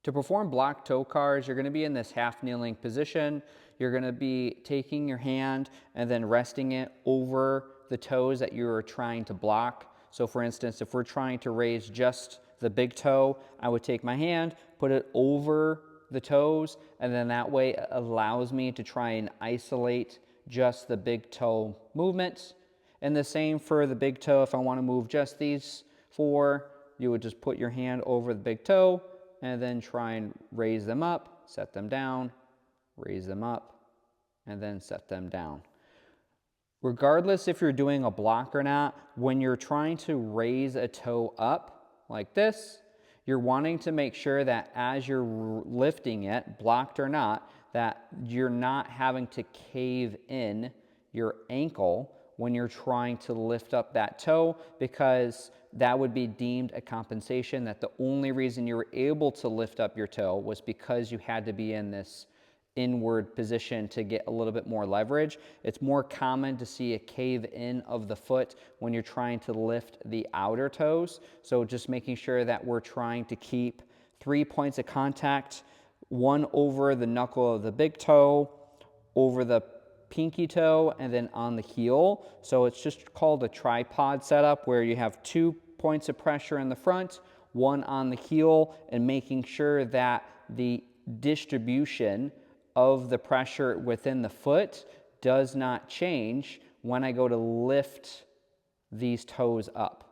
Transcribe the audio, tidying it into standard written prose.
To perform block toe cars, you're going to be in this half kneeling position. You're going to be taking your hand and then resting it over the toes that you're trying to block. So for instance, if we're trying to raise just the big toe, I would take my hand, put it over the toes, and then that way it allows me to try and isolate just the big toe movements. And the same for the big toe. If I want to move just these four, you would just put your hand over the big toe and then try and raise them up, set them down, raise them up, and then set them down. Regardless if you're doing a block or not, when you're trying to raise a toe up like this, you're wanting to make sure that as you're lifting it, blocked or not, that you're not having to cave in your ankle when you're trying to lift up that toe, because that would be deemed a compensation that the only reason you were able to lift up your toe was because you had to be in this inward position to get a little bit more leverage. It's more common to see a cave in of the foot when you're trying to lift the outer toes. So just making sure that we're trying to keep 3 points of contact, one over the knuckle of the big toe, over the pinky toe, and then on the heel. So it's just called a tripod setup, where you have 2 points of pressure in the front, one on the heel, and making sure that the distribution of the pressure within the foot does not change when I go to lift these toes up.